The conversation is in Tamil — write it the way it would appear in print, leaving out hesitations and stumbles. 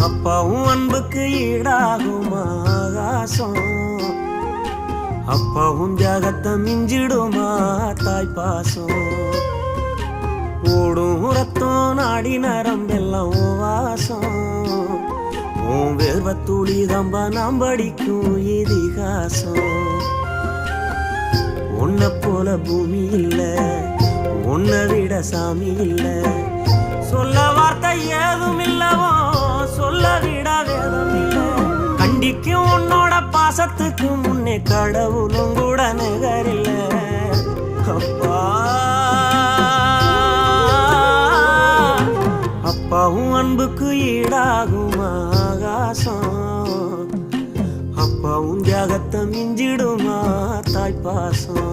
அப்பாவும் அன்புக்கு ஈடாகும் ஆகாசம். அப்பாவும் தியாகத்தை மிஞ்சிடுமா தாய் பாசம். ஓடும் ரத்தம் நாடி நரம்பெல்லாம் வாசம். உன் வேர்வத்துளி தம்ப நாம் படிக்கும் இதிகாசம். உன்னை போல பூமி இல்ல, உன்னை விட சாமி இல்ல. சொல்ல வார்த்தை ஏதும் இல்லவோ, சொல்ல விட வேதம் இல்ல. கண்டிக்கும் உன்னோட பாசத்துக்கு முன்னே கடவுளும் கூட நிகரில்ல. அப்பா அப்பாவும் அன்புக்கு ஈடாகும் ஆகாசம். அப்பாவும் தியாகத்தை மிஞ்சிடுமா தாய் பாசம்.